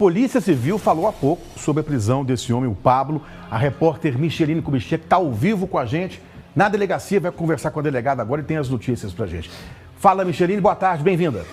Polícia Civil falou há pouco sobre a prisão desse homem, o Pablo. A repórter Micheline Kubitschek está ao vivo com a gente na delegacia, vai conversar com a delegada agora e tem as notícias pra gente. Fala, Micheline, boa tarde, bem-vinda.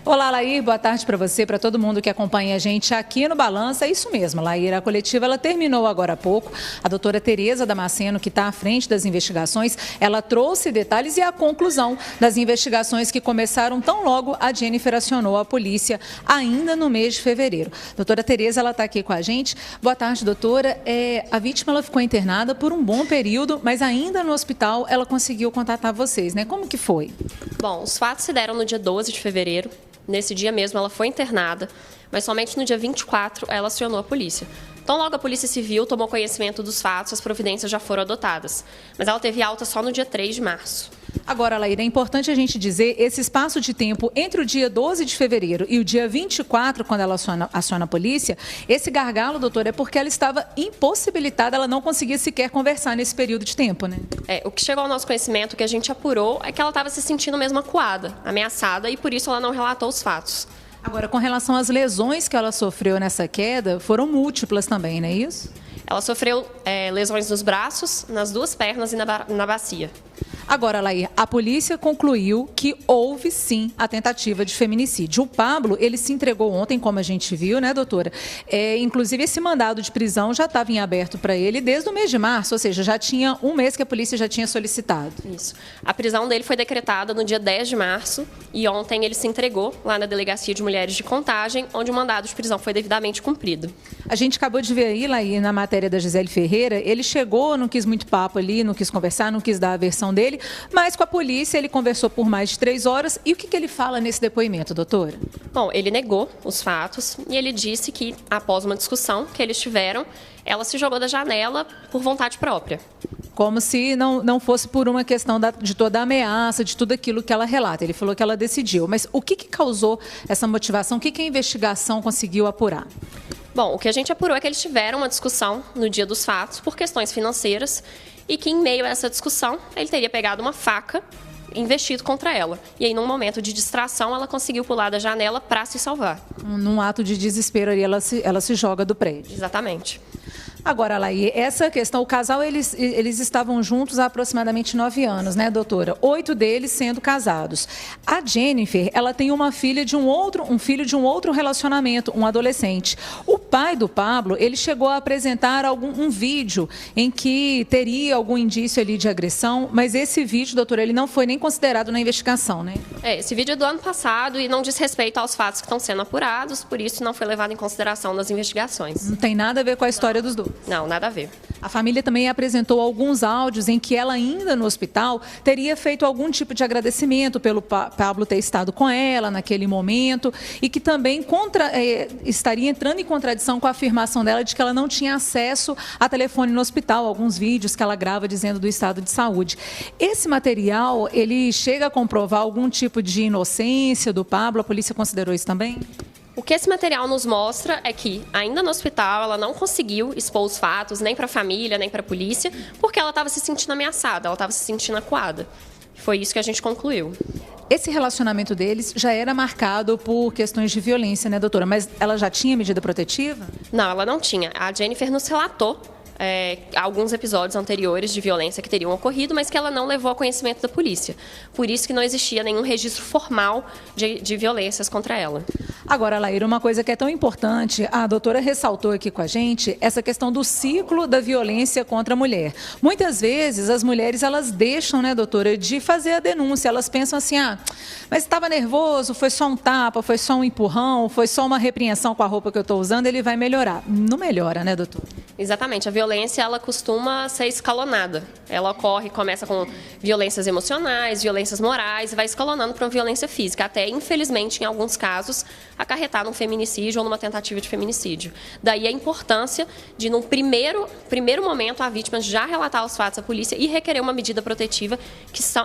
Olá, Lair, boa tarde para você, para todo mundo que acompanha a gente aqui no Balança. É isso mesmo, Lair, a coletiva ela terminou agora há pouco. A doutora Tereza Damasceno, que está à frente das investigações, ela trouxe detalhes e a conclusão das investigações que começaram tão logo a Jennifer acionou a polícia ainda no mês de fevereiro. Doutora Tereza, ela está aqui com a gente. Boa tarde, doutora. A vítima ela ficou internada por um bom período, mas ainda no hospital ela conseguiu contatar vocês, né? Como que foi? Bom, os fatos se deram no dia 12 de fevereiro. Nesse dia mesmo, ela foi internada, mas somente no dia 24 ela acionou a polícia. Então, logo a Polícia Civil tomou conhecimento dos fatos, as providências já foram adotadas. Mas ela teve alta só no dia 3 de março. Agora, Lair, é importante a gente dizer esse espaço de tempo entre o dia 12 de fevereiro e o dia 24, quando ela aciona a polícia, esse gargalo, doutor, é porque ela estava impossibilitada, ela não conseguia sequer conversar nesse período de tempo, né? O que chegou ao nosso conhecimento, o que a gente apurou, é que ela estava se sentindo mesmo acuada, ameaçada, e por isso ela não relatou os fatos. Agora, com relação às lesões que ela sofreu nessa queda, foram múltiplas também, não é isso? Ela sofreu lesões nos braços, nas duas pernas e na bacia. Agora, Lair, a polícia concluiu que houve, sim, a tentativa de feminicídio. O Pablo, ele se entregou ontem, como a gente viu, né, doutora? Inclusive, esse mandado de prisão já estava em aberto para ele desde o mês de março, ou seja, já tinha um mês que a polícia já tinha solicitado. Isso. A prisão dele foi decretada no dia 10 de março e ontem ele se entregou lá na Delegacia de Mulheres de Contagem, onde o mandado de prisão foi devidamente cumprido. A gente acabou de ver aí, Lair, na matéria da Gisele Ferreira, ele chegou, não quis muito papo ali, não quis conversar, não quis dar a versão dele, mas com a polícia ele conversou por mais de 3 horas. E o que ele fala nesse depoimento, doutora? Bom, ele negou os fatos e ele disse que, após uma discussão que eles tiveram, ela se jogou da janela por vontade própria. Como se não fosse por uma questão de toda a ameaça, de tudo aquilo que ela relata. Ele falou que ela decidiu. Mas o que causou essa motivação? O que a investigação conseguiu apurar? Bom, o que a gente apurou é que eles tiveram uma discussão no dia dos fatos por questões financeiras e que, em meio a essa discussão, ele teria pegado uma faca e investido contra ela. E aí, num momento de distração, ela conseguiu pular da janela para se salvar. Num ato de desespero, ali, ela se joga do prédio. Exatamente. Agora, Lair, essa questão, o casal, eles estavam juntos há aproximadamente 9 anos, né, doutora? 8 deles sendo casados. A Jennifer, ela tem um filho de um outro relacionamento, um adolescente. O pai do Pablo, ele chegou a apresentar um vídeo em que teria algum indício ali de agressão, mas esse vídeo, doutora, ele não foi nem considerado na investigação, né? Esse vídeo é do ano passado e não diz respeito aos fatos que estão sendo apurados, por isso não foi levado em consideração nas investigações. Não tem nada a ver com a história dos dois. Não, nada a ver. A família também apresentou alguns áudios em que ela, ainda no hospital, teria feito algum tipo de agradecimento pelo Pablo ter estado com ela naquele momento e que também estaria entrando em contradição com a afirmação dela de que ela não tinha acesso a telefone no hospital, alguns vídeos que ela grava dizendo do estado de saúde. Esse material, ele chega a comprovar algum tipo de inocência do Pablo? A polícia considerou isso também? O que esse material nos mostra é que, ainda no hospital, ela não conseguiu expor os fatos, nem para a família, nem para a polícia, porque ela estava se sentindo ameaçada, ela estava se sentindo acuada. Foi isso que a gente concluiu. Esse relacionamento deles já era marcado por questões de violência, né, doutora? Mas ela já tinha medida protetiva? Não, ela não tinha. A Jennifer nos relatou alguns episódios anteriores de violência que teriam ocorrido, mas que ela não levou a conhecimento da polícia. Por isso que não existia nenhum registro formal de violências contra ela. Agora, Lair, uma coisa que é tão importante, a doutora ressaltou aqui com a gente, essa questão do ciclo da violência contra a mulher. Muitas vezes as mulheres, elas deixam, né, doutora, de fazer a denúncia. Elas pensam assim, mas estava nervoso, foi só um tapa, foi só um empurrão, foi só uma repreensão com a roupa que eu estou usando, ele vai melhorar. Não melhora, né, doutora? Exatamente. A violência, ela costuma ser escalonada. Ela começa com violências emocionais, violências morais, e vai escalonando para uma violência física, até, infelizmente, em alguns casos, acarretar num feminicídio ou numa tentativa de feminicídio. Daí a importância de, num primeiro momento, a vítima já relatar os fatos à polícia e requerer uma medida protetiva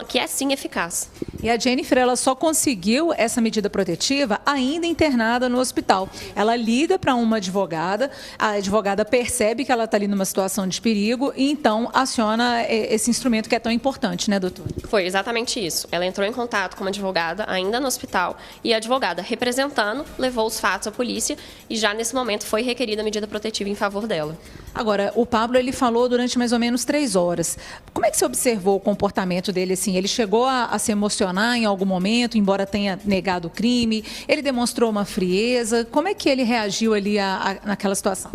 que é, sim, eficaz. E a Jennifer, ela só conseguiu essa medida protetiva ainda internada no hospital. Ela liga para uma advogada, a advogada percebe percebe que ela está ali numa situação de perigo e então aciona esse instrumento que é tão importante, né, doutor? Foi exatamente isso. Ela entrou em contato com uma advogada ainda no hospital e a advogada, representando, levou os fatos à polícia e já nesse momento foi requerida a medida protetiva em favor dela. Agora, o Pablo, ele falou durante mais ou menos 3 horas. Como é que você observou o comportamento dele, assim? Ele chegou a se emocionar em algum momento, embora tenha negado o crime? Ele demonstrou uma frieza? Como é que ele reagiu ali naquela situação?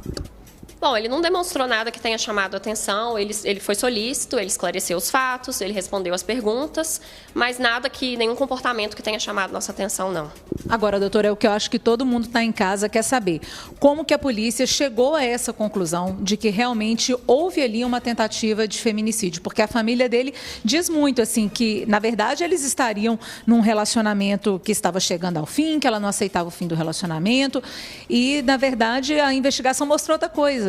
Bom, ele não demonstrou nada que tenha chamado a atenção, ele foi solícito, ele esclareceu os fatos, ele respondeu as perguntas, mas nenhum comportamento que tenha chamado nossa atenção, não. Agora, doutora, é o que eu acho que todo mundo está em casa quer saber. Como que a polícia chegou a essa conclusão de que realmente houve ali uma tentativa de feminicídio? Porque a família dele diz muito, assim, que, na verdade, eles estariam num relacionamento que estava chegando ao fim, que ela não aceitava o fim do relacionamento e, na verdade, a investigação mostrou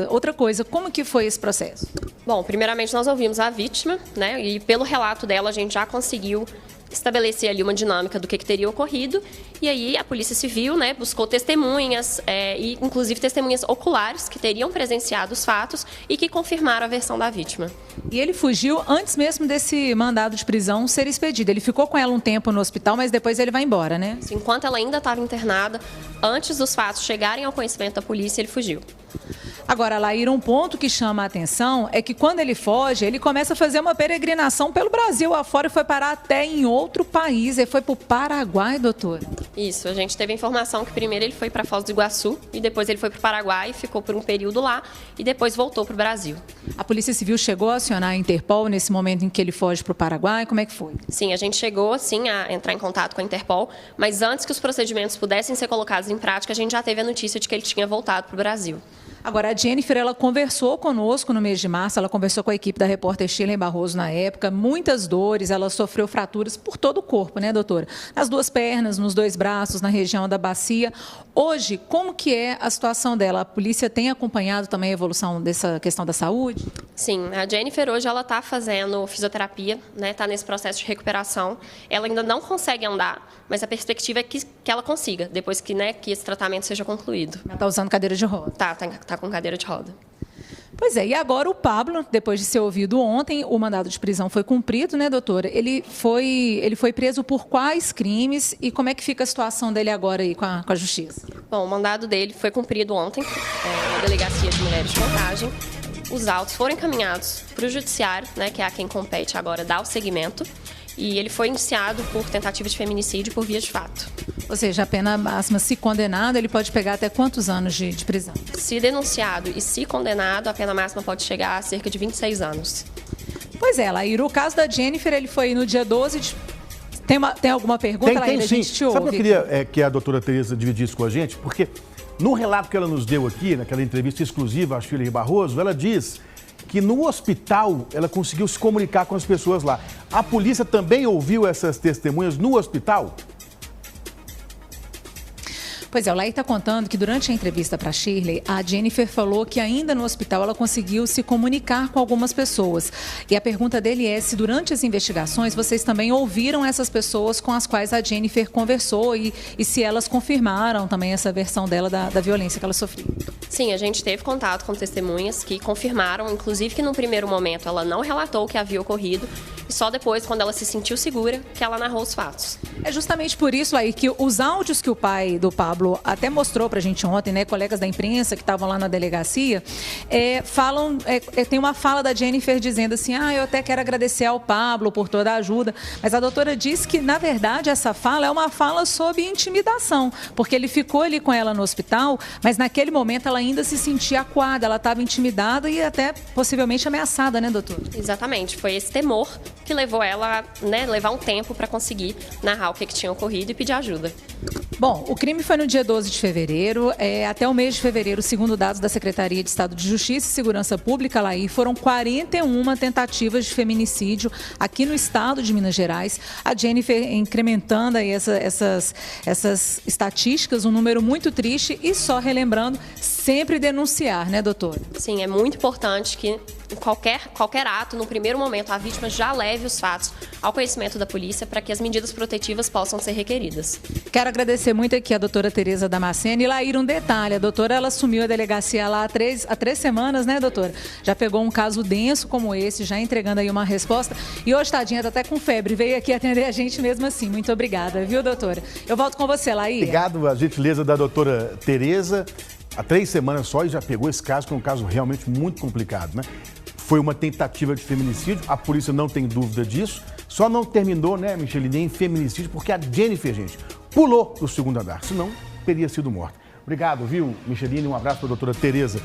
outra coisa. Como que foi esse processo? Bom, primeiramente nós ouvimos a vítima, né? E pelo relato dela a gente já conseguiu estabelecer ali uma dinâmica do que teria ocorrido. E aí a Polícia Civil, né, buscou testemunhas, e inclusive testemunhas oculares que teriam presenciado os fatos e que confirmaram a versão da vítima. E ele fugiu antes mesmo desse mandado de prisão ser expedido. Ele ficou com ela um tempo no hospital, mas depois ele vai embora, né? Enquanto ela ainda estava internada, antes dos fatos chegarem ao conhecimento da polícia, ele fugiu. Agora, Laíra, um ponto que chama a atenção é que quando ele foge, ele começa a fazer uma peregrinação pelo Brasil afora e foi parar até em outro país. Ele foi para o Paraguai, doutora? Isso, a gente teve a informação que primeiro ele foi para Foz do Iguaçu e depois ele foi para o Paraguai, ficou por um período lá e depois voltou para o Brasil. A Polícia Civil chegou a acionar a Interpol nesse momento em que ele foge para o Paraguai? Como é que foi? Sim, a gente chegou, sim, a entrar em contato com a Interpol, mas antes que os procedimentos pudessem ser colocados em prática, a gente já teve a notícia de que ele tinha voltado para o Brasil. Agora, a Jennifer, ela conversou conosco no mês de março, ela conversou com a equipe da repórter Shirley Barroso na época, muitas dores, ela sofreu fraturas por todo o corpo, né, doutora? Nas 2 pernas, nos 2 braços, na região da bacia. Hoje, como que é a situação dela? A polícia tem acompanhado também a evolução dessa questão da saúde? Sim, a Jennifer hoje ela está fazendo fisioterapia, né? Está nesse processo de recuperação. Ela ainda não consegue andar, mas a perspectiva é que ela consiga, depois que, né, que esse tratamento seja concluído. Ela está usando cadeira de roda? Tá com cadeira de roda. Pois é, e agora o Pablo, depois de ser ouvido ontem, o mandado de prisão foi cumprido, né, doutora? Ele foi preso por quais crimes e como é que fica a situação dele agora aí com a justiça? Bom, o mandado dele foi cumprido ontem na Delegacia de Mulheres de Contagem. Os autos foram encaminhados para o Judiciário, né, que é a quem compete agora dar o seguimento. E ele foi indiciado por tentativa de feminicídio por via de fato. Ou seja, a pena máxima, se condenado, ele pode pegar até quantos anos de prisão? Se denunciado e se condenado, a pena máxima pode chegar a cerca de 26 anos. Pois é, Laíra, o caso da Jennifer, ele foi no dia 12 de... Tem alguma pergunta, Laíra? Sim. A gente te ouve. Sabe o que eu queria que a doutora Tereza dividisse com a gente? Porque no relato que ela nos deu aqui, naquela entrevista exclusiva à Shirley Barroso, ela diz que no hospital ela conseguiu se comunicar com as pessoas lá. A polícia também ouviu essas testemunhas no hospital? Pois é, o Laí está contando que durante a entrevista para a Shirley, a Jennifer falou que ainda no hospital ela conseguiu se comunicar com algumas pessoas. E a pergunta dele é se durante as investigações vocês também ouviram essas pessoas com as quais a Jennifer conversou e se elas confirmaram também essa versão dela da violência que ela sofreu. Sim, a gente teve contato com testemunhas que confirmaram, inclusive que no primeiro momento ela não relatou o que havia ocorrido e só depois, quando ela se sentiu segura, que ela narrou os fatos. É justamente por isso, Laí, que os áudios que o pai do Pablo até mostrou pra gente ontem, né, colegas da imprensa que estavam lá na delegacia, tem uma fala da Jennifer dizendo assim, eu até quero agradecer ao Pablo por toda a ajuda, mas a doutora disse que, na verdade, essa fala é uma fala sob intimidação, porque ele ficou ali com ela no hospital, mas naquele momento ela ainda se sentia acuada, ela estava intimidada e até possivelmente ameaçada, né, doutora? Exatamente, foi esse temor que levou ela, né, levar um tempo para conseguir narrar o que tinha ocorrido e pedir ajuda. Bom, o crime foi no dia 12 de fevereiro. Até o mês de fevereiro, segundo dados da Secretaria de Estado de Justiça e Segurança Pública, Laí, foram 41 tentativas de feminicídio aqui no estado de Minas Gerais. A Jennifer incrementando aí essas estatísticas, um número muito triste e só relembrando, sempre denunciar, né, doutora? Sim, é muito importante que em qualquer ato, no primeiro momento, a vítima já leve os fatos ao conhecimento da polícia para que as medidas protetivas possam ser requeridas. Quero agradecer muito aqui a doutora Tereza Damasceno. E Laíra, um detalhe, a doutora ela assumiu a delegacia lá há três semanas, né, doutora? Já pegou um caso denso como esse, já entregando aí uma resposta. E hoje, tadinha, tá até com febre, veio aqui atender a gente mesmo assim. Muito obrigada, viu, doutora? Eu volto com você, Laíra. Obrigado, a gentileza da doutora Tereza. Há 3 semanas só e já pegou esse caso, que é um caso realmente muito complicado, né? Foi uma tentativa de feminicídio, a polícia não tem dúvida disso. Só não terminou, né, Micheline, em feminicídio, porque a Jennifer, gente, pulou do 2º andar, senão teria sido morta. Obrigado, viu, Micheline? Um abraço para a doutora Tereza.